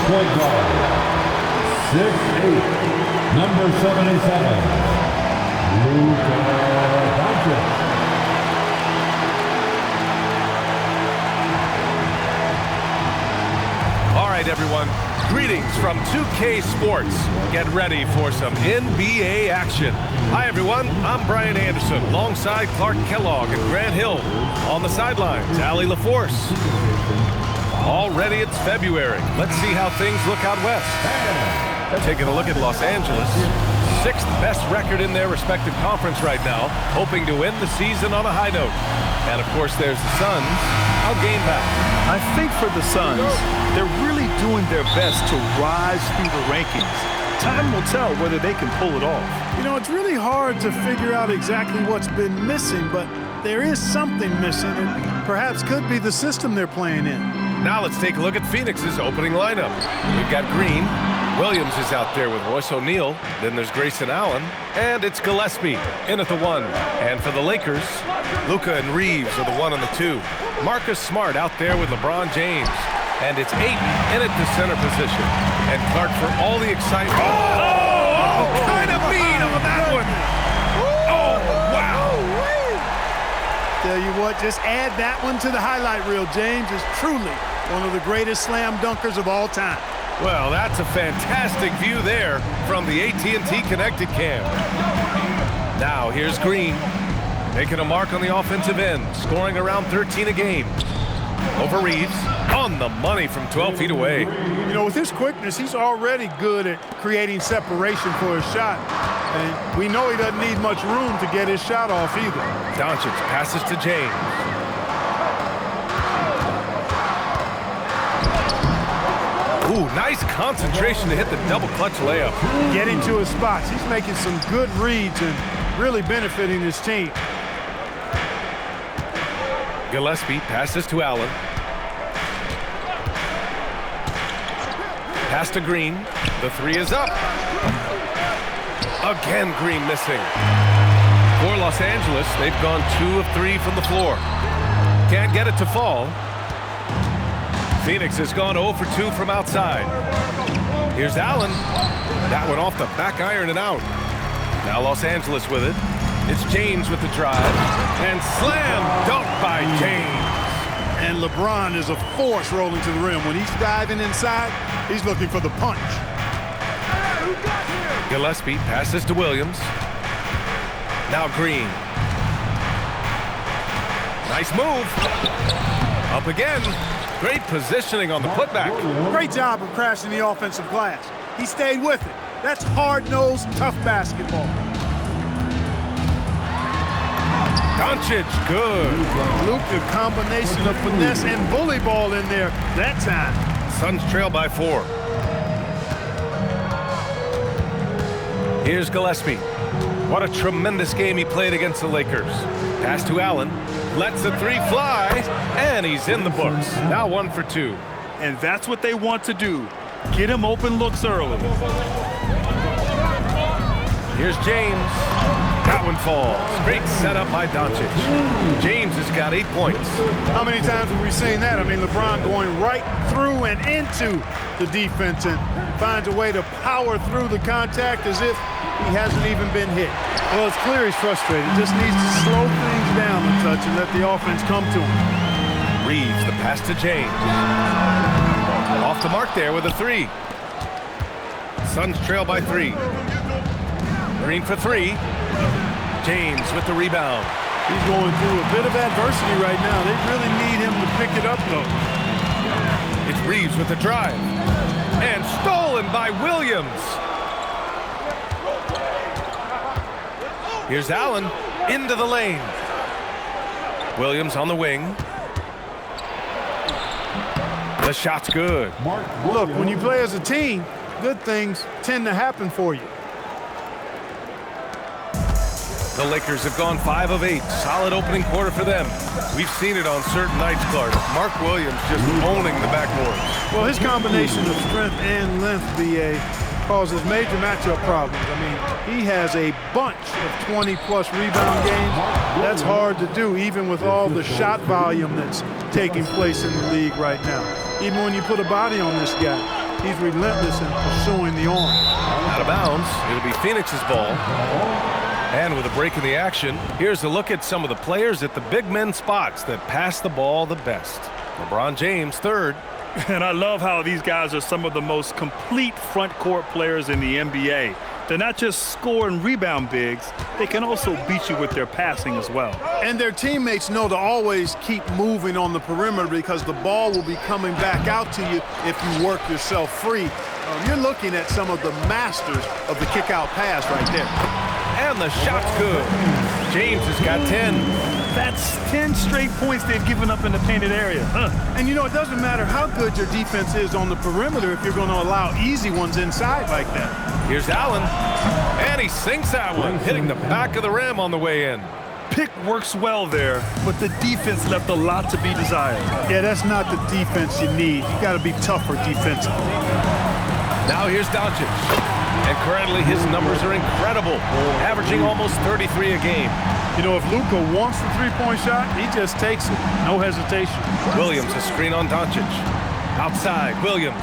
point guard, 6'8", number 77, Luka Doncic. All right, everyone. Greetings from 2K Sports. Get ready for some NBA action. Hi, everyone. I'm Brian Anderson, alongside Clark Kellogg and Grant Hill. On the sidelines, Allie LaForce. Already it's February. Let's see how things look out west. Taking a look at Los Angeles. 6th best record in their respective conference right now, hoping to end the season on a high note. And, of course, there's the Suns. How game back? I think for the Suns, they're really doing their best to rise through the rankings. Time will tell whether they can pull it off. You know, it's really hard to figure out exactly what's been missing, but there is something missing. It perhaps could be the system they're playing in. Now let's take a look at Phoenix's opening lineup. We've got Green. Williams is out there with Royce O'Neal. Then there's Grayson Allen. And it's Gillespie in at the 1. And for the Lakers, Luka and Reeves are the 1 and the 2. Marcus Smart out there with LeBron James. And it's Ayton in at the center position. And Clark, for all the excitement. Oh, kind of mean on that one. Oh, wow. Tell you what, just add that one to the highlight reel. James is truly one of the greatest slam dunkers of all time. Well, that's a fantastic view there from the AT&T Connected Cam. Now, here's Green, making a mark on the offensive end, scoring around 13 a game. Over Reeves, on the money from 12 feet away. You know, with his quickness, he's already good at creating separation for his shot. And we know he doesn't need much room to get his shot off either. Doncic passes to James. Ooh, nice concentration to hit the double clutch layup. Getting to his spots. He's making some good reads and really benefiting his team. Gillespie passes to Allen. Pass to Green. The 3 is up. Again, Green missing. For Los Angeles, they've gone 2 of 3 from the floor. Can't get it to fall. Phoenix has gone 0 for 2 from outside. Here's Allen. That one off the back iron and out. Now Los Angeles with it. It's James with the drive. And slam dunk by James. And LeBron is a force rolling to the rim. When he's diving inside, he's looking for the punch. Gillespie passes to Williams. Now Green. Nice move. Up again. Great positioning on the putback. Great job of crashing the offensive glass. He stayed with it. That's hard-nosed, tough basketball. Doncic, good. Luka, combination of finesse and bully ball in there that time. Suns trail by 4. Here's Gillespie. What a tremendous game he played against the Lakers. Pass to Allen. Lets the 3 fly, and he's in the books. Now 1 for 2. And that's what they want to do. Get him open looks early. Here's James. That one falls. Great setup by Doncic. James has got 8 points. How many times have we seen that? I mean, LeBron going right through and into the defense and finds a way to power through the contact as if he hasn't even been hit. Well, it's clear he's frustrated. Just needs to slow things down a touch and let the offense come to him. Reeves, the pass to James. Off the mark there with a 3. Suns trail by 3. Green for 3. James with the rebound. He's going through a bit of adversity right now. They really need him to pick it up, though. It's Reeves with the drive. And stolen by Williams. Here's Allen into the lane. Williams on the wing. The shot's good. Look, when you play as a team, good things tend to happen for you. The Lakers have gone 5 of 8. Solid opening quarter for them. We've seen it on certain nights, Clark. Mark Williams just owning the backboards. Well, his combination of strength and length, BA, causes major matchup problems. I mean, he has a bunch of 20-plus rebound games. That's hard to do, even with all the shot volume that's taking place in the league right now. Even when you put a body on this guy, He's relentless in pursuing the arm. Out of bounds. It'll be Phoenix's ball. And with a break in the action, here's a look at some of the players at the big men spots that pass the ball the best. LeBron James, third. And I love how these guys are some of the most complete front court players in the NBA. They're not just score and rebound bigs, they can also beat you with their passing as well. And their teammates know to always keep moving on the perimeter because the ball will be coming back out to you if you work yourself free. You're looking at some of the masters of the kick-out pass right there. And the shot's good. James has got 10. That's 10 straight points they've given up in the painted area. And you know, it doesn't matter how good your defense is on the perimeter if you're going to allow easy ones inside like that. Here's Allen. And he sinks that one, hitting the back of the rim on the way in. Pick works well there, but the defense left a lot to be desired. Yeah, that's not the defense you need. You got to be tougher defensively. Now here's Doncic. And currently his numbers are incredible, averaging almost 33 a game. You know, if Luka wants the three-point shot, he just takes it. No hesitation. Williams, a screen on Doncic. Outside, Williams.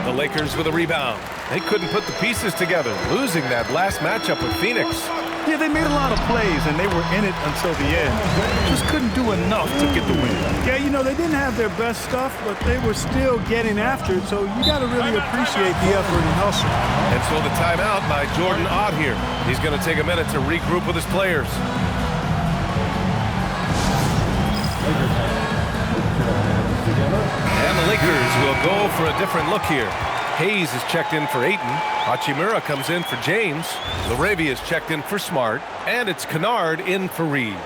The Lakers with a rebound. They couldn't put the pieces together, losing that last matchup with Phoenix. Yeah, they made a lot of plays, and they were in it until the end. Just couldn't do enough to get the win. Yeah, you know, they didn't have their best stuff, but they were still getting after it, so you got to really appreciate the effort and hustle. And so the timeout by Jordan Ott here. He's going to take a minute to regroup with his players. And the Lakers will go for a different look here. Hayes is checked in for Ayton. Hachimura comes in for James. LaRavia is checked in for Smart. And it's Kennard in for Reeves.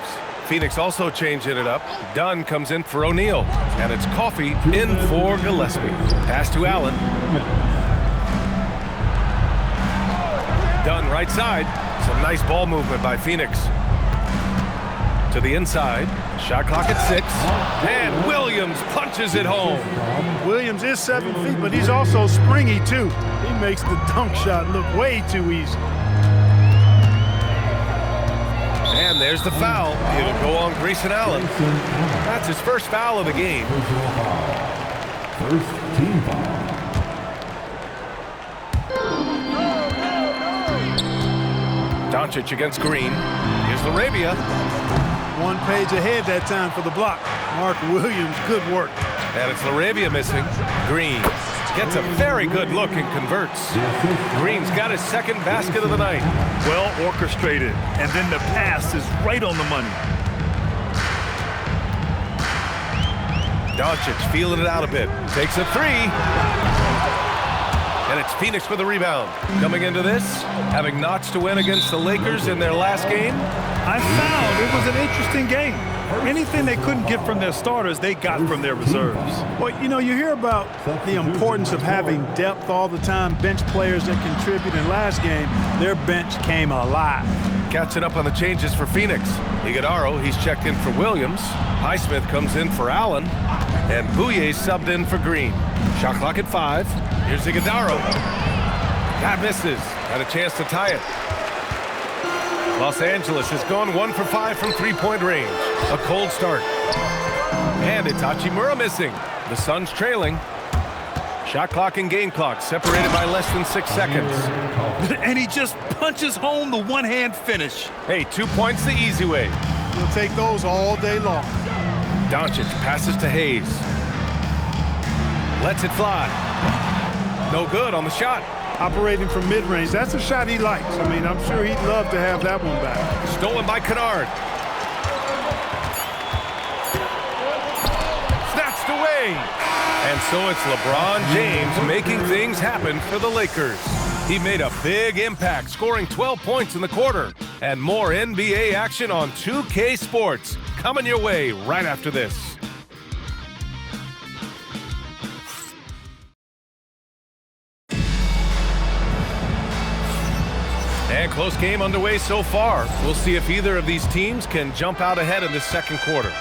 Phoenix also changing it up. Dunn comes in for O'Neal. And it's Coffey in for Gillespie. Pass to Allen. Dunn right side. Some nice ball movement by Phoenix. To the inside. Shot clock at 6. And Williams punches it home. Williams is 7 feet, but he's also springy, too. He makes the dunk shot look way too easy. And there's the foul. It'll go on Grayson Allen. That's his first foul of the game. First team foul. Doncic against Green. Here's LaRavia. One page ahead that time for the block. Mark Williams, good work. And it's LaRavia missing. Green gets a very good look and converts. Green's got his second basket of the night. Well orchestrated, and then the pass is right on the money. Doncic feeling it out a bit. Takes a 3. And it's Phoenix with the rebound. Coming into this, having notched to win against the Lakers in their last game. I found it was an interesting game. Anything they couldn't get from their starters, they got from their reserves. Well, you know, you hear about the importance of having depth all the time, bench players that contribute. In last game, their bench came alive. Catching up on the changes for Phoenix. Iguodaro, he's checked in for Williams. Highsmith comes in for Allen. And Bouye subbed in for Green. Shot clock at 5. Here's Iguodaro. That misses. Had a chance to tie it. Los Angeles has gone 1 for 5 from three-point range. A cold start. And it's Hachimura missing. The Suns trailing. Shot clock and game clock separated by less than 6 seconds. And he just punches home the one-hand finish. Hey, 2 points the easy way. You'll take those all day long. Doncic passes to Hayes. Lets it fly. No good on the shot. Operating from mid-range, that's a shot he likes. I mean, I'm sure he'd love to have that one back. Stolen by Kennard. Snatched away. And so it's LeBron James making things happen for the Lakers. He made a big impact, scoring 12 points in the quarter. And more NBA action on 2K Sports coming your way right after this. And close game underway so far. We'll see if either of these teams can jump out ahead in this second quarter.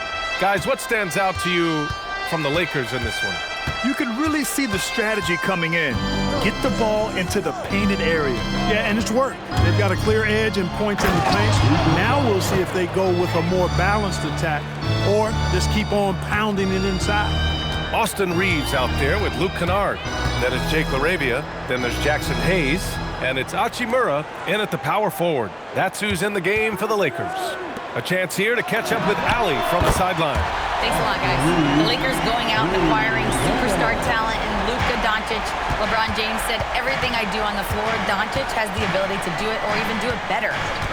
Guys, what stands out to you from the Lakers in this one? You can really see the strategy coming in. Get the ball into the painted area. Yeah, and it's worked. They've got a clear edge and points in the paint. Now we'll see if they go with a more balanced attack or just keep on pounding it inside. Austin Reeves out there with Luke Kennard. Then it's Jake LaRavia. Then there's Jackson Hayes. And it's Hachimura in at the power forward. That's who's in the game for the Lakers. A chance here to catch up with Allie from the sideline. Thanks a lot, guys. The Lakers going out and acquiring superstar talent in Luka Doncic. LeBron James said, everything I do on the floor, Doncic has the ability to do it or even do it better.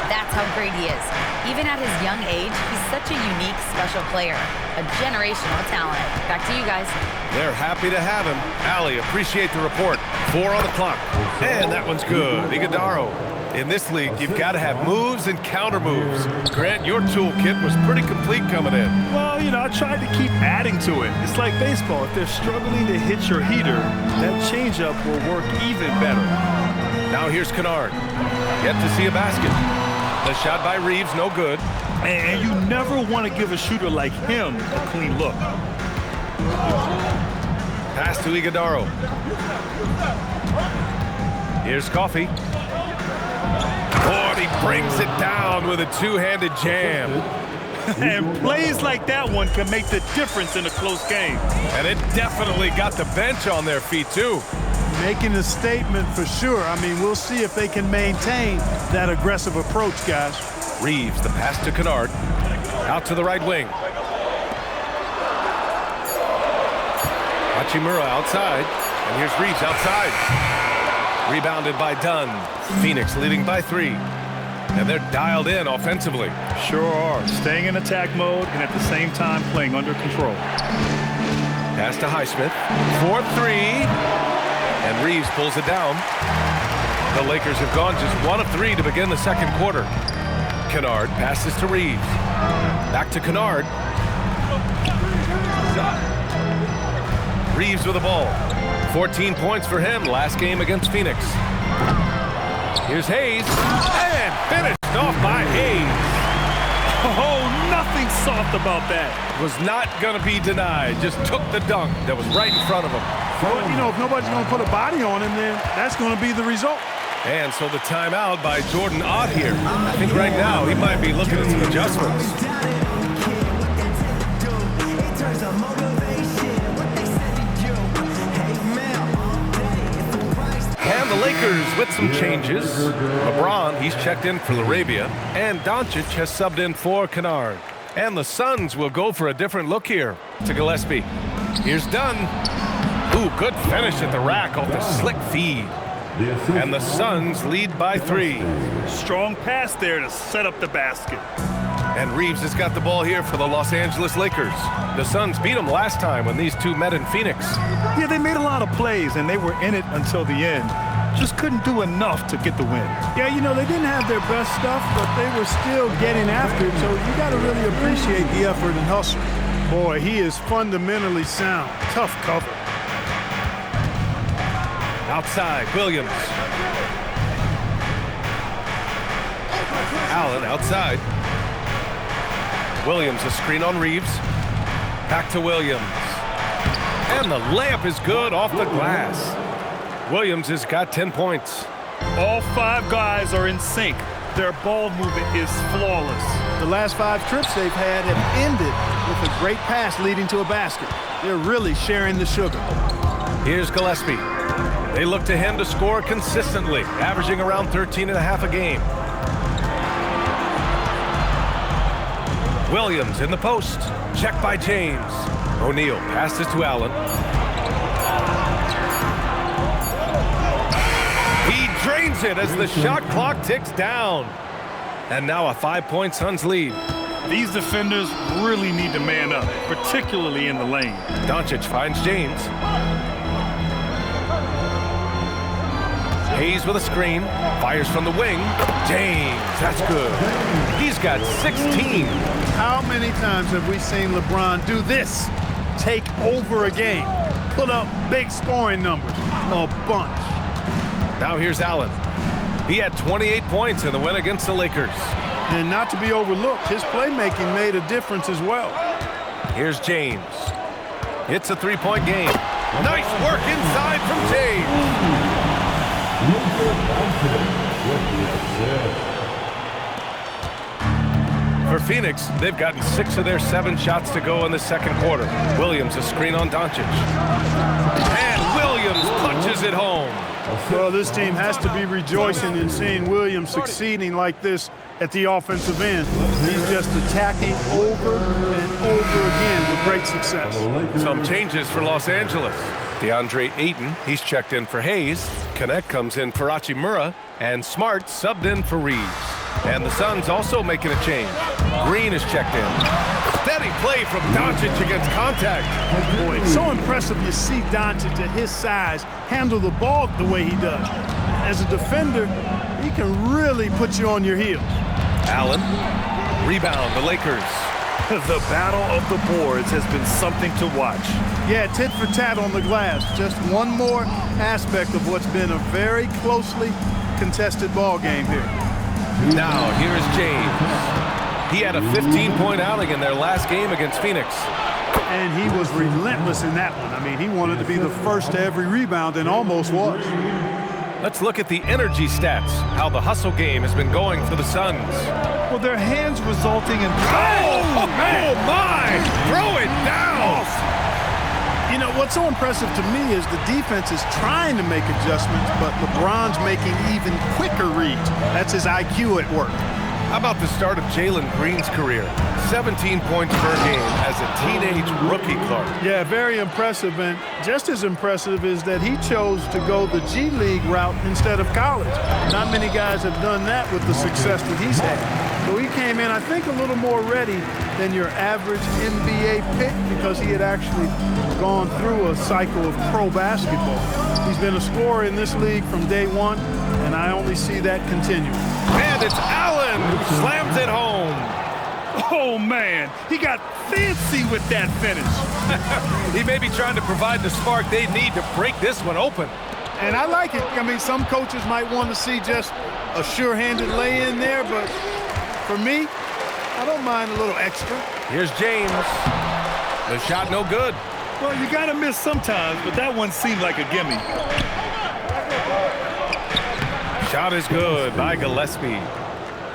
That's how great he is. Even at his young age, he's such a unique, special player. A generational talent. Back to you guys. They're happy to have him. Allie, appreciate the report. 4 on the clock. And that one's good. Iguodaro. In this league, you've got to have moves and counter moves. Grant, your toolkit was pretty complete coming in. Well, you know, I tried to keep adding to it. It's like baseball. If they're struggling to hit your heater, that changeup will work even better. Now here's Kennard. Yet to see a basket. The shot by Reeves, no good. And you never want to give a shooter like him a clean look. Pass to Iguodaro. Here's Coffey. Oh, and he brings it down with a two-handed jam. And plays like that one can make the difference in a close game. And it definitely got the bench on their feet, too. Making a statement for sure. I mean, we'll see if they can maintain that aggressive approach, guys. Reeves, the pass to Kennard. Out to the right wing. Hachimura outside. And here's Reeves outside. Rebounded by Dunn. Phoenix leading by 3. And they're dialed in offensively. Sure are. Staying in attack mode and at the same time playing under control. Pass to Highsmith. 4-3. And Reeves pulls it down. The Lakers have gone just 1 of 3 to begin the second quarter. Kennard passes to Reeves. Back to Kennard. Reeves with the ball. 14 points for him last game against Phoenix. Here's Hayes. And finished off by Hayes. Oh, nothing soft about that. Was not going to be denied. Just took the dunk that was right in front of him. Well, you know, if nobody's going to put a body on him, then that's going to be the result. And so the timeout by Jordan Ott here. I think right now he might be looking at some adjustments. And the Lakers with some changes. LeBron, he's checked in for LaRavia. And Doncic has subbed in for Kennard. And the Suns will go for a different look here to Gillespie. Here's Dunn. Ooh, good finish at the rack off the slick feed. And the Suns lead by 3. Strong pass there to set up the basket. And Reeves has got the ball here for the Los Angeles Lakers. The Suns beat them last time when these two met in Phoenix. Yeah, they made a lot of plays, and they were in it until the end. Just couldn't do enough to get the win. Yeah, you know, they didn't have their best stuff, but they were still getting after it, so you got to really appreciate the effort and hustle. Boy, he is fundamentally sound. Tough cover. Outside, Williams. Allen outside. Williams, a screen on Reeves. Back to Williams. And the layup is good off the glass. Williams has got 10 points. All 5 guys are in sync. Their ball movement is flawless. The last 5 trips they've had have ended with a great pass leading to a basket. They're really sharing the sugar. Here's Gillespie. They look to him to score consistently, averaging around 13.5 a game. Williams in the post. Check by James. O'Neal passes to Allen. He drains it as the shot clock ticks down. And now a 5-point Suns lead. These defenders really need to man up, particularly in the lane. Doncic finds James. Hayes with a screen. Fires from the wing. James, that's good. He's got 16. How many times have we seen LeBron do this? Take over a game. Put up big scoring numbers. A bunch. Now here's Allen. He had 28 points in the win against the Lakers. And not to be overlooked, his playmaking made a difference as well. Here's James. It's a 3-point game. Nice work inside from James. Luka Doncic with the assist. For Phoenix, they've gotten 6 of their 7 shots to go in the second quarter. Williams a screen on Doncic. And Williams punches it home. Well, this team has to be rejoicing in seeing Williams succeeding like this at the offensive end. He's just attacking over and over again with great success. Some changes for Los Angeles. DeAndre Ayton, he's checked in for Hayes. Connect comes in for Hachimura. And Smart subbed in for Reeves. And the Suns also making a change. Green is checked in. Steady play from Doncic against contact. Boy, it's so impressive you see Doncic at his size handle the ball the way he does. As a defender, he can really put you on your heels. Allen, rebound, the Lakers. The battle of the boards has been something to watch. Yeah, tit for tat on the glass. Just one more aspect of what's been a very closely contested ball game here. Now, here's James. He had a 15-point outing in their last game against Phoenix. And he was relentless in that one. I mean, he wanted to be the first to every rebound and almost was. Let's look at the energy stats, how the hustle game has been going for the Suns. Well, their hands resulting in... Oh, my! Throw it down! You know, what's so impressive to me is the defense is trying to make adjustments, but LeBron's making even quicker reads. That's his IQ at work. How about the start of Jalen Green's career? 17 points per game as a teenage rookie, Clark. Yeah, very impressive. And just as impressive is that he chose to go the G League route instead of college. Not many guys have done that with the success that he's had. So he came in, I think, a little more ready than your average NBA pick because he had actually gone through a cycle of pro basketball. He's been a scorer in this league from day one, and I only see that continuing. And it's Allen who slams it home. Oh, man, he got fancy with that finish. He may be trying to provide the spark they need to break this one open. And I like it. I mean, some coaches might want to see just a sure-handed lay-in there, but for me, I don't mind a little extra. Here's James. The shot no good. Well, you got to miss sometimes, but that one seemed like a gimme. Shot is good by Gillespie.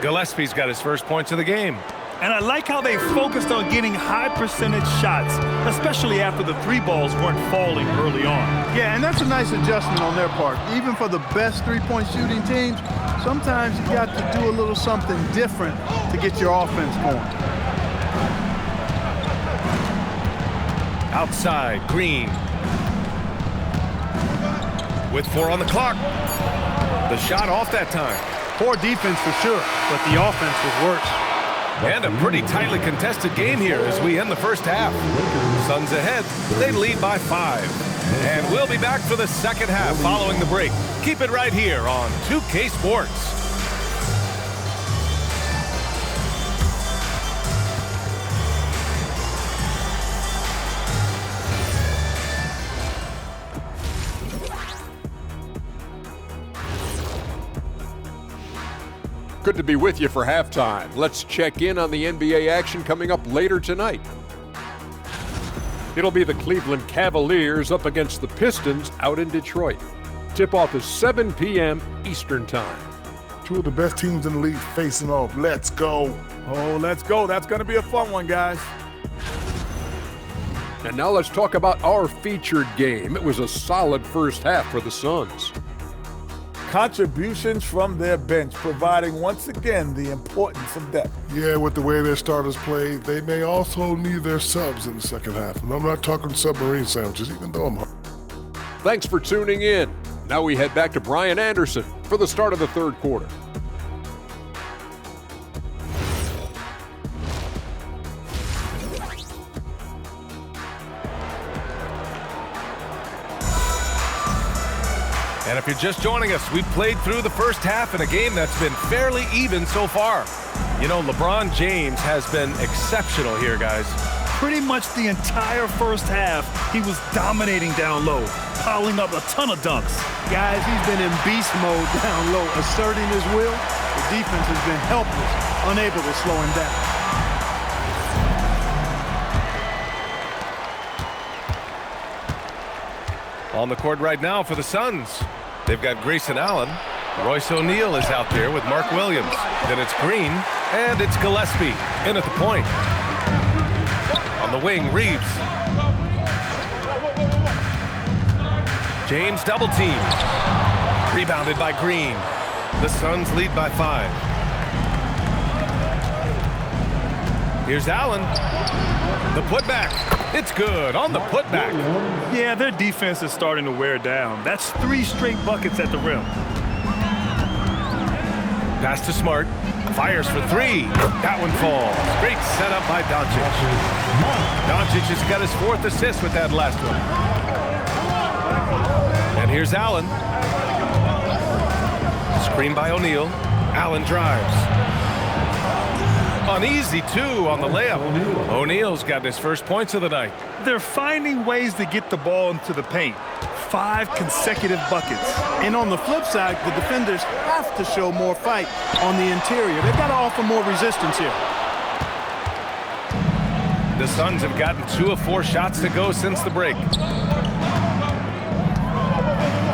Gillespie's got his first points of the game. And I like how they focused on getting high percentage shots, especially after the 3 balls weren't falling early on. Yeah, and that's a nice adjustment on their part. Even for the best three-point shooting teams, sometimes you got to do a little something different to get your offense going. Outside, Green. With 4 on the clock. The shot off that time. Poor defense for sure, but the offense was worse. And a pretty tightly contested game here as we end the first half. Suns ahead. They lead by 5. And we'll be back for the second half following the break. Keep it right here on 2K Sports. Good to be with you for halftime. Let's check in on the NBA action coming up later tonight. It'll be the Cleveland Cavaliers up against the Pistons out in Detroit. Tip-off is 7 p.m. Eastern Time. 2 of the best teams in the league facing off. Let's go. Oh, let's go. That's going to be a fun one, guys. And now let's talk about our featured game. It was a solid first half for the Suns. Contributions from their bench, providing once again the importance of depth. Yeah, with the way their starters play, they may also need their subs in the second half. And I'm not talking submarine sandwiches, even though I'm hungry. Thanks for tuning in. Now we head back to Brian Anderson for the start of the third quarter. And if you're just joining us, we've played through the first half in a game that's been fairly even so far. You know, LeBron James has been exceptional here, guys. Pretty much the entire first half, he was dominating down low, piling up a ton of dunks. Guys, he's been in beast mode down low, asserting his will. The defense has been helpless, unable to slow him down. On the court right now for the Suns, they've got Grayson Allen. Royce O'Neal is out there with Mark Williams. Then it's Green, and it's Gillespie in at the point. On the wing, Reeves. James double team. Rebounded by Green. The Suns lead by 5. Here's Allen. The putback. It's good on the putback. Yeah, their defense is starting to wear down. That's 3 straight buckets at the rim. Pass to Smart. Fires for 3. That one falls. Great setup by Doncic. Doncic has got his 4th assist with that last one. And here's Allen. Screen by O'Neal. Allen drives. Uneasy, too, on the layup. O'Neal's got his first points of the night. They're finding ways to get the ball into the paint. 5 consecutive buckets. And on the flip side, the defenders have to show more fight on the interior. They've got to offer more resistance here. The Suns have gotten 2 of 4 shots to go since the break.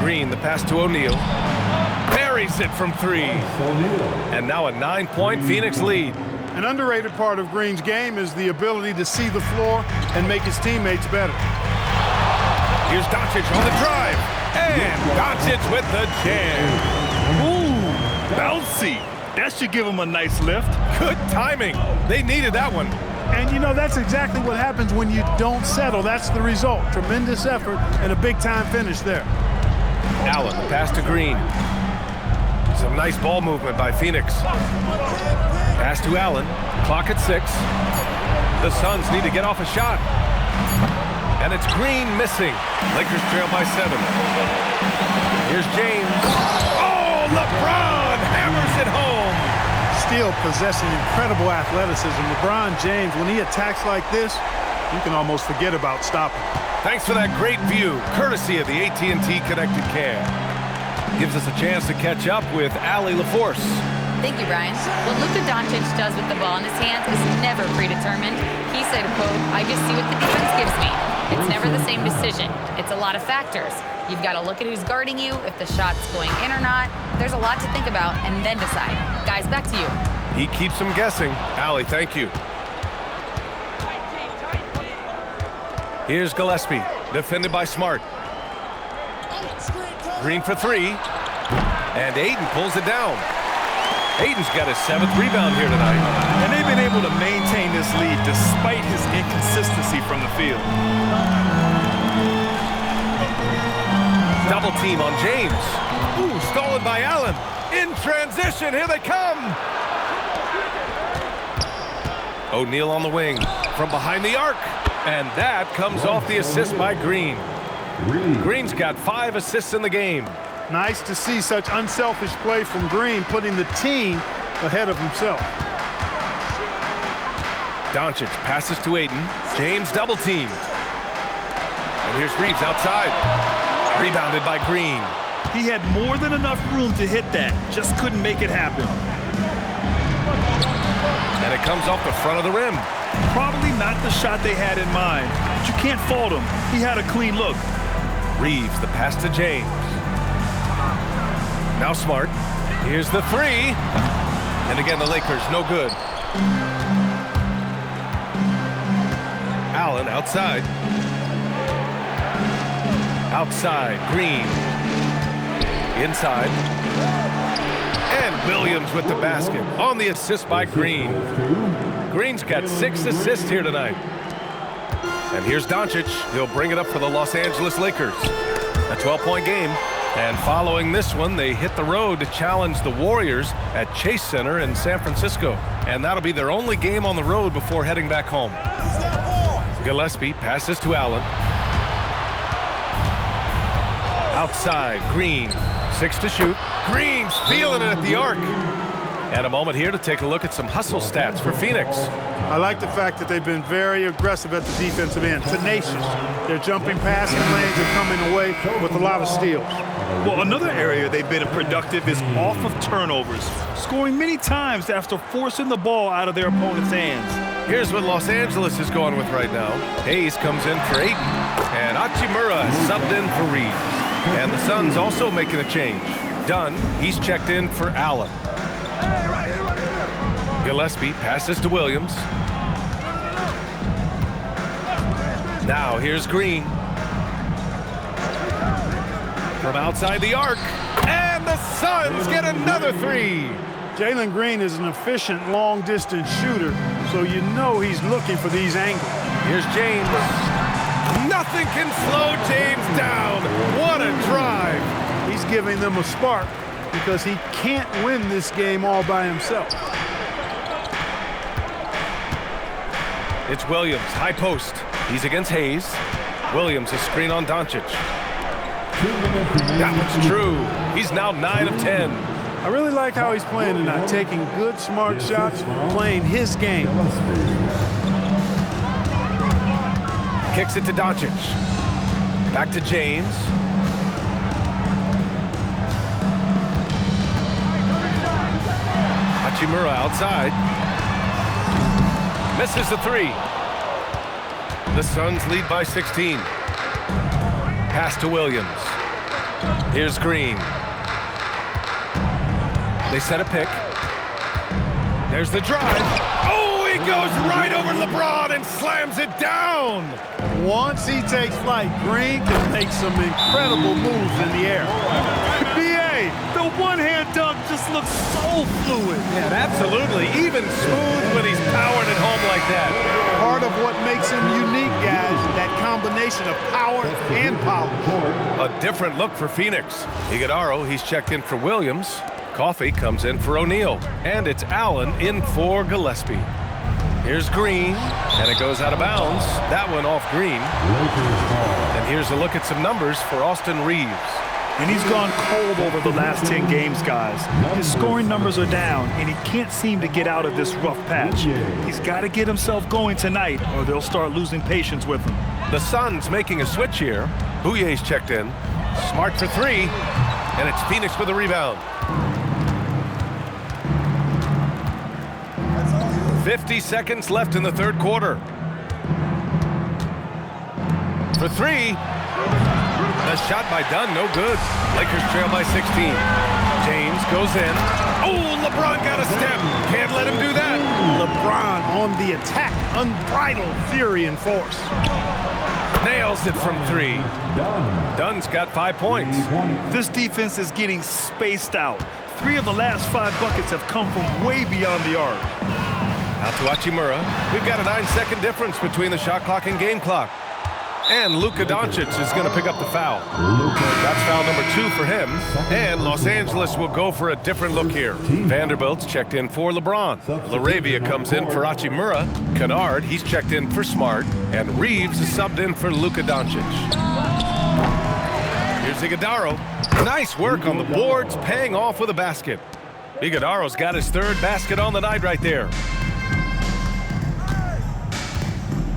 Green, the pass to O'Neal. Buries it from 3. And now a 9-point Phoenix lead. An underrated part of Green's game is the ability to see the floor and make his teammates better. Here's Doncic on the drive. And Doncic with the jam. Ooh, bouncy. That should give him a nice lift. Good timing. They needed that one. And, you know, that's exactly what happens when you don't settle. That's the result. Tremendous effort and a big-time finish there. Allen, the pass to Green. Some nice ball movement by Phoenix. Pass to Allen. Clock at 6. The Suns need to get off a shot. And it's Green missing. Lakers trail by 7. Here's James. Oh, LeBron hammers it home. Still possessing incredible athleticism. LeBron James, when he attacks like this, you can almost forget about stopping. Thanks for that great view, courtesy of the AT&T Connected Care. Gives us a chance to catch up with Allie LaForce. Thank you, Brian. What Luka Doncic does with the ball in his hands is never predetermined. He said, quote, "I just see what the defense gives me. It's never the same decision. It's a lot of factors. You've got to look at who's guarding you, if the shot's going in or not. There's a lot to think about and then decide." Guys, back to you. He keeps them guessing. Allie, thank you. Here's Gillespie, defended by Smart. Green for 3. And Ayton pulls it down. Ayton's got his 7th rebound here tonight. And they've been able to maintain this lead despite his inconsistency from the field. Double team on James. Ooh, stolen by Allen. In transition, here they come. O'Neal on the wing from behind the arc. And that comes off the assist by Green. Green's got 5 assists in the game. Nice to see such unselfish play from Green, putting the team ahead of himself. Doncic passes to Ayton. James double team. And here's Reeves outside. Rebounded by Green. He had more than enough room to hit that. Just couldn't make it happen. And it comes off the front of the rim. Probably not the shot they had in mind, but you can't fault him. He had a clean look. Reeves, the pass to James. Now Smart. Here's the 3. And again, the Lakers, no good. Allen outside. Outside, Green. Inside. And Williams with the basket on the assist by Green. Green's got 6 assists here tonight. And here's Doncic. He'll bring it up for the Los Angeles Lakers. A 12-point game. And following this one, they hit the road to challenge the Warriors at Chase Center in San Francisco. And that'll be their only game on the road before heading back home. Gillespie passes to Allen. Outside, Green. 6 to shoot. Green's feeling it at the arc. And a moment here to take a look at some hustle stats for Phoenix. I like the fact that they've been very aggressive at the defensive end, tenacious. Their jumping passing lanes are coming away with a lot of steals. Well, another area they've been productive is off of turnovers, scoring many times after forcing the ball out of their opponent's hands. Here's what Los Angeles is going with right now. Hayes comes in for Ayton. And Hachimura subbed in for Reeves. And the Suns also making a change. Dunn, he's checked in for Allen. Gillespie passes to Williams. Now here's Green. From outside the arc. And the Suns get another three. Jalen Green is an efficient long-distance shooter, so you know he's looking for these angles. Here's James. Nothing can slow James down. What a drive. He's giving them a spark because he can't win this game all by himself. It's Williams, high post. He's against Hayes. Williams, a screen on Doncic. That one's true. He's now 9 of 10. I really like how he's playing tonight, taking good, smart shots, playing his game. Kicks it to Doncic. Back to James. Hachimura outside. Misses the three. The Suns lead by 16. Pass to Williams. Here's Green. They set a pick. There's the drive. Oh, he goes right over LeBron and slams it down. Once he takes flight, Green can make some incredible moves in the air. BA, the one-hand dunk just looks so fluid. Yeah, absolutely. Even smooth when he's powering it home like that. Part of what makes him unique, guys, that combination of power and polish. A different look for Phoenix. Iguodaro, he's checked in for Williams. Coffey comes in for O'Neal. And it's Allen in for Gillespie. Here's Green, and it goes out of bounds. That one off Green. And here's a look at some numbers for Austin Reeves. And he's gone cold over the last 10 games, guys. His scoring numbers are down, and he can't seem to get out of this rough patch. He's got to get himself going tonight, or they'll start losing patience with him. The Suns making a switch here. Bouyer's checked in. Smart for three, and it's Phoenix with a rebound. 50 seconds left in the third quarter. For three. The shot by Dunn, no good. Lakers trail by 16. James goes in. Oh, LeBron got a step. Can't let him do that. LeBron on the attack. Unbridled fury and force. Nails it from three. Dunn's got 5 points. This defense is getting spaced out. 3 of the last 5 buckets have come from way beyond the arc. Out to Hachimura. We've got a 9-second difference between the shot clock and game clock. And Luka Doncic is going to pick up the foul. That's foul number 2 for him. And Los Angeles will go for a different look here. Vanderbilt's checked in for LeBron. LaRavia comes in for Hachimura. Kennard, he's checked in for Smart. And Reeves is subbed in for Luka Doncic. Here's Iguodaro. Nice work on the boards, paying off with a basket. Iguodaro's got his 3rd basket on the night right there.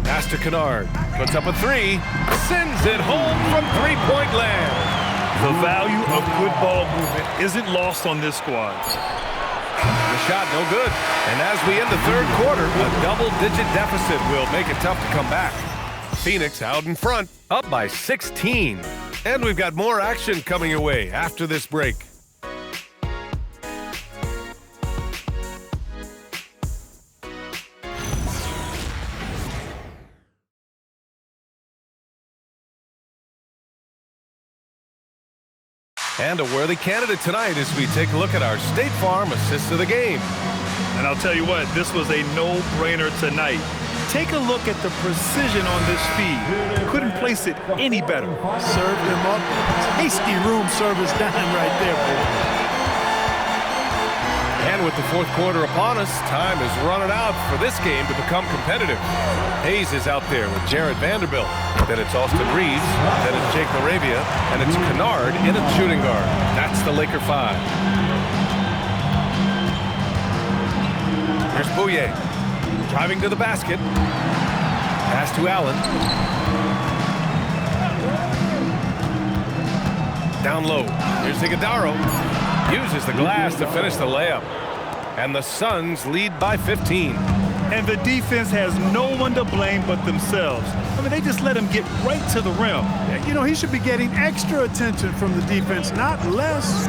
Pass to Kennard. Puts up a 3. Sends it home from three-point land. The value of good ball movement isn't lost on this squad. The shot no good. And as we end the third quarter, a double-digit deficit will make it tough to come back. Phoenix out in front, up by 16. And we've got more action coming your way after this break. And a worthy candidate tonight as we take a look at our State Farm assist of the game. And I'll tell you what, this was a no-brainer tonight. Take a look at the precision on this feed. Couldn't place it any better. Served him up. Tasty room service dime right there, boy. And with the fourth quarter upon us, time is running out for this game to become competitive. Hayes is out there with Jared Vanderbilt. Then it's Austin Reeves. Then it's Jake LaRavia. And it's Kennard in at shooting guard. That's the Laker 5. Here's Bouye. Driving to the basket. Pass to Allen. Down low. Here's Iguodaro. Uses the glass to finish the layup. And the Suns lead by 15. And the defense has no one to blame but themselves. I mean, they just let him get right to the rim. You know, he should be getting extra attention from the defense, not less.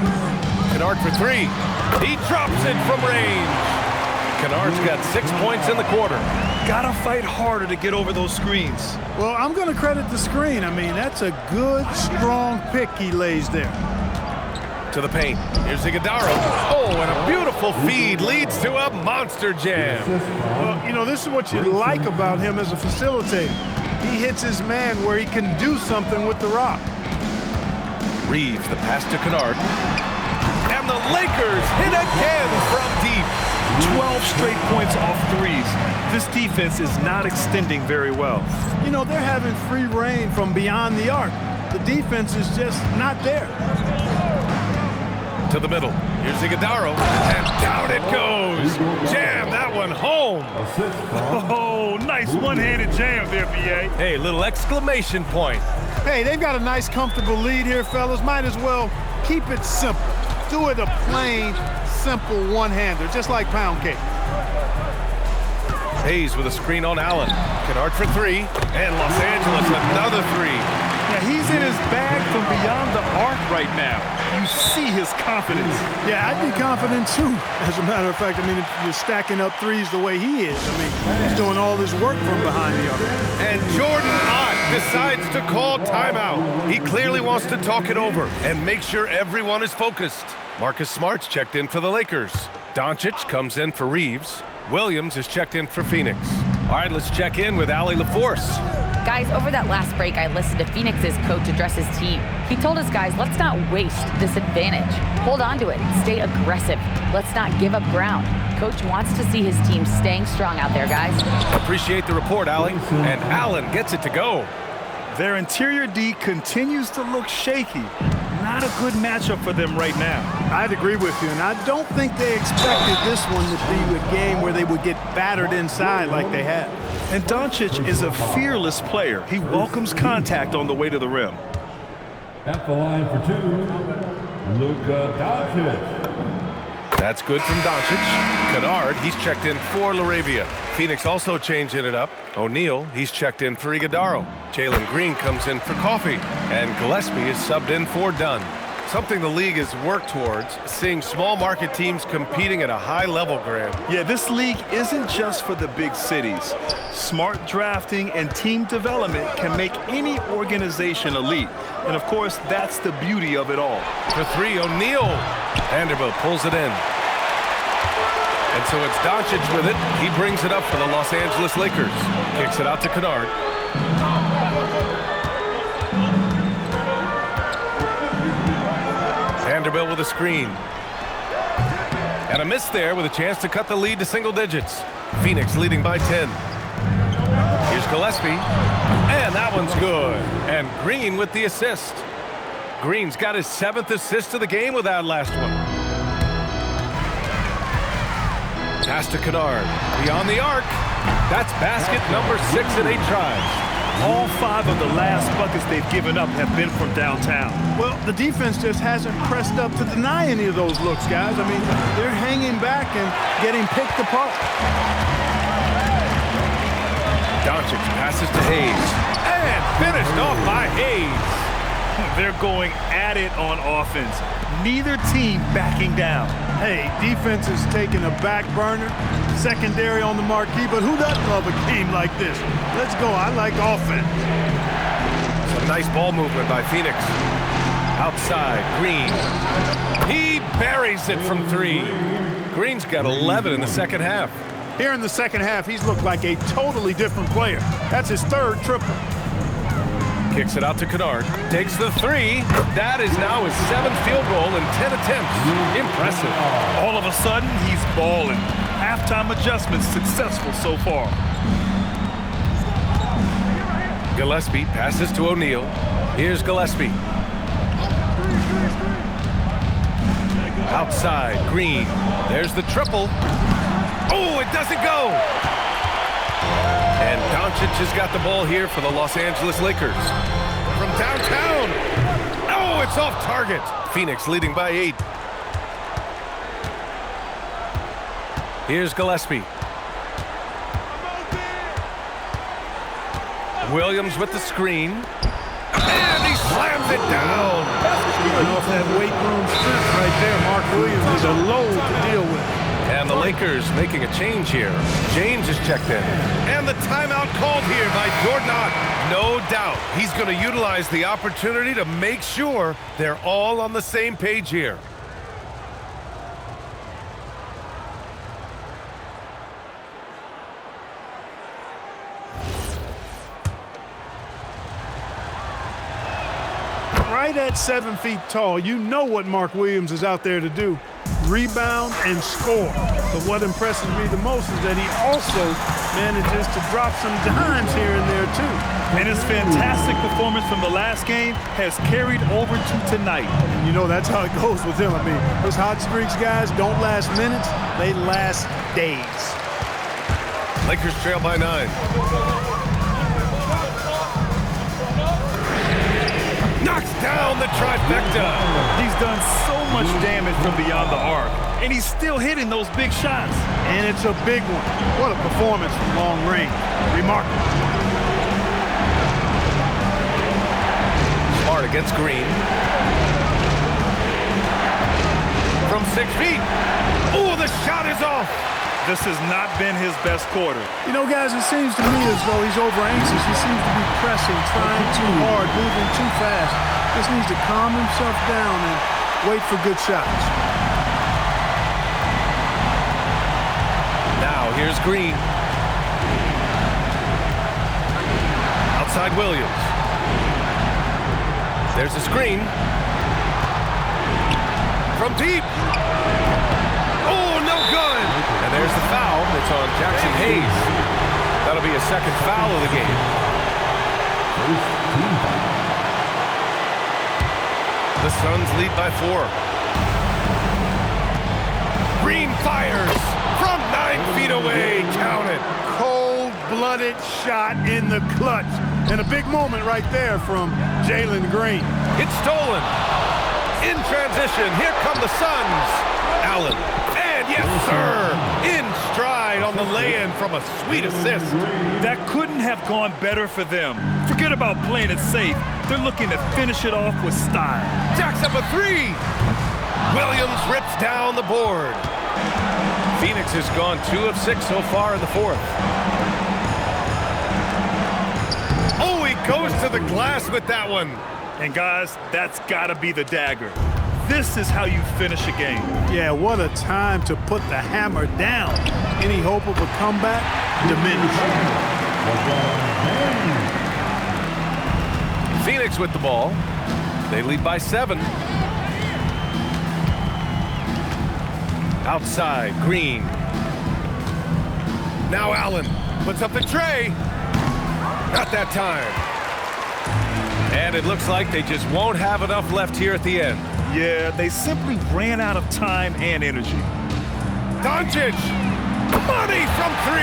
Kennard for three. He drops it from range. Kennard's got 6 points in the quarter. Gotta fight harder to get over those screens. Well, I'm going to credit the screen. I mean, that's a good, strong pick he lays there. To the paint. Here's Iguodaro. Oh, and a beautiful feed leads to a monster jam. Well, you know, this is what you like about him as a facilitator. He hits his man where he can do something with the rock. Reeves, the pass to Kennard. And the Lakers hit again from deep. 12 straight points off threes. This defense is not extending very well. You know, they're having free reign from beyond the arc. The defense is just not there. To the middle. Here's Iguodaro. And down it goes. Jam that one home. Oh, nice one-handed jam there, B.A. Hey, little exclamation point. Hey, they've got a nice, comfortable lead here, fellas. Might as well keep it simple. Do it a plain, simple one-hander, just like pound cake. Hayes with a screen on Allen. Kennard for three. And Los Angeles another three. Yeah, he's in his bag from beyond the arc right now. You see his confidence. Yeah, I'd be confident too. As a matter of fact, I mean, if you're stacking up threes the way he is, I mean, he's doing all his work from behind the arc. And Jordan Ott decides to call timeout. He clearly wants to talk it over and make sure everyone is focused. Marcus Smart's checked in for the Lakers. Doncic comes in for Reeves. Williams is checked in for Phoenix. All right, let's check in with Allie LaForce. Guys, over that last break, I listened to Phoenix's coach address his team. He told us, guys, let's not waste this advantage. Hold on to it. Stay aggressive. Let's not give up ground. Coach wants to see his team staying strong out there, guys. Appreciate the report, Allie. And Allen gets it to go. Their interior D continues to look shaky. Not a good matchup for them right now. I'd agree with you, and I don't think they expected this one to be a game where they would get battered inside like they had. And Doncic is a fearless player. He welcomes contact on the way to the rim. At the line for two, Luka Doncic. That's good from Doncic. Kennard, he's checked in for LaRavia. Phoenix also changing it up. O'Neal, he's checked in for Iguodaro. Jalen Green comes in for Coffee. And Gillespie is subbed in for Dunn. Something the league has worked towards, seeing small market teams competing at a high level, Graham. Yeah, this league isn't just for the big cities. Smart drafting and team development can make any organization elite. And of course, that's the beauty of it all. For three, O'Neal. Vanderbilt pulls it in. And so it's Doncic with it. He brings it up for the Los Angeles Lakers. Kicks it out to Kennard. Vanderbilt with a screen. And a miss there with a chance to cut the lead to single digits. Phoenix leading by 10. Here's Gillespie. And that one's good. And Green with the assist. Green's got his 7th assist of the game with that last one. Pass to Kennard. Beyond the arc. That's basket number 6 in 8 tries. All 5 of the last buckets they've given up have been from downtown. Well, the defense just hasn't pressed up to deny any of those looks, guys. I mean, they're hanging back and getting picked apart. Doncic passes to Hayes. And finished off by Hayes. They're going at it on offense. Neither team backing down. Hey, defense is taking a back burner, secondary on the marquee, but who doesn't love a game like this? Let's go. I like offense. Some nice ball movement by Phoenix. Outside, Green. He buries it from 3. Green's got 11 in the second half. Here in the second half, he's looked like a totally different player. That's his 3rd triple. Kicks it out to Kennard. Takes the 3. That is now his 7th field goal in 10 attempts. Impressive. All of a sudden, he's balling. Halftime adjustments successful so far. Gillespie passes to O'Neal. Here's Gillespie. Outside, Green. There's the triple. Oh, it doesn't go. And Doncic has got the ball here for the Los Angeles Lakers. From downtown. Oh, it's off target. Phoenix leading by 8. Here's Gillespie. Williams with the screen. And he slams it down. Showing off that weight room strength right there. Mark Williams is a load to deal with. And the Lakers making a change here. James is checked in. And the timeout called here by Jordan Ott. No doubt he's going to utilize the opportunity to make sure they're all on the same page here. Right at 7 feet tall, you know what Mark Williams is out there to do. Rebound and score. But what impresses me the most is that he also manages to drop some dimes here and there too. And his fantastic performance from the last game has carried over to tonight. And you know that's how it goes with him. I mean, those hot streaks, guys, don't last minutes, they last days. Lakers trail by 9. Knocks down the trifecta. He's done so much damage from beyond the arc, and he's still hitting those big shots. And it's a big one. What a performance from long range. Remarkable. Smart against Green. From 6 feet. Oh, the shot is off. This has not been his best quarter. You know, guys, it seems to me as though he's over-anxious. He seems to be pressing, trying too hard, moving too fast. Just needs to calm himself down and wait for good shots. Now, here's Green. Outside Williams. There's a screen. From deep. Oh, no good. And there's the foul. It's on Jackson Hayes. That'll be a second foul of the game. The Suns lead by 4. Green fires from 9 feet away. Count it. Cold-blooded shot in the clutch. And a big moment right there from Jalen Green. It's stolen. In transition, here come the Suns. Allen. And yes, sir. In stride on the lay-in from a sweet assist. That couldn't have gone better for them. Forget about playing it safe. They're looking to finish it off with style. Jacks up a 3. Williams rips down the board. Phoenix has gone 2 of 6 so far in the 4th. Oh, he goes to the glass with that one. And guys, that's got to be the dagger. This is how you finish a game. Yeah, what a time to put the hammer down. Any hope of a comeback? Diminished. Phoenix with the ball. They lead by 7. Outside, Green. Now Allen puts up the tray. Not that time. And it looks like they just won't have enough left here at the end. Yeah, they simply ran out of time and energy. Doncic. Money from 3.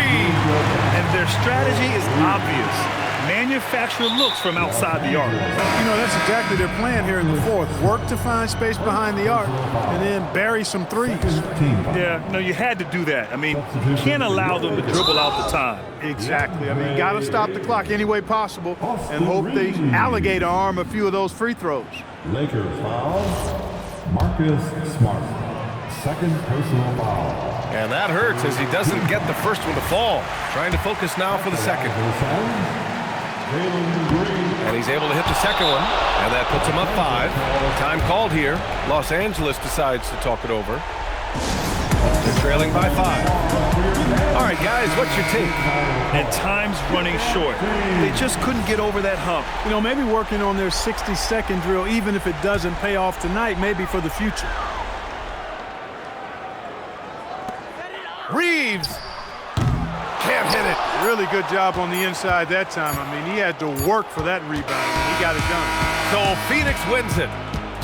And their strategy is obvious. Manufacture looks from outside the arc. You know, that's exactly their plan here in the 4th. Work to find space behind the arc and then bury some threes. Yeah, no, you had to do that. I mean, you can't allow them to dribble out the time. Exactly. I mean, you got to stop the clock any way possible and hope they alligator arm a few of those free throws. Lakers foul. Marcus Smart. Second personal foul. And that hurts as he doesn't get the first one to fall. Trying to focus now for the second. And he's able to hit the second one, and that puts him up 5. Time called here. Los Angeles decides to talk it over. They're trailing by 5. All right, guys, what's your take? And time's running short. They just couldn't get over that hump. You know, maybe working on their 60-second drill, even if it doesn't pay off tonight, maybe for the future. Reeves can't hit it. Really good job on the inside that time. I mean, he had to work for that rebound, and he got it done. So Phoenix wins it.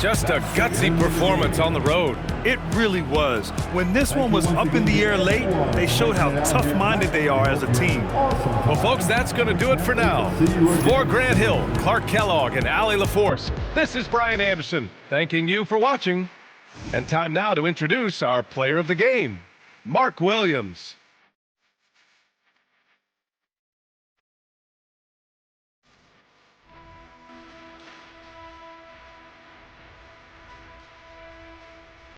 Just a gutsy performance on the road. It really was. When this one was up in the air late, they showed how tough-minded they are as a team. Well, folks, that's going to do it for now. For Grant Hill, Clark Kellogg, and Allie LaForce, this is Brian Anderson thanking you for watching. And time now to introduce our player of the game, Mark Williams.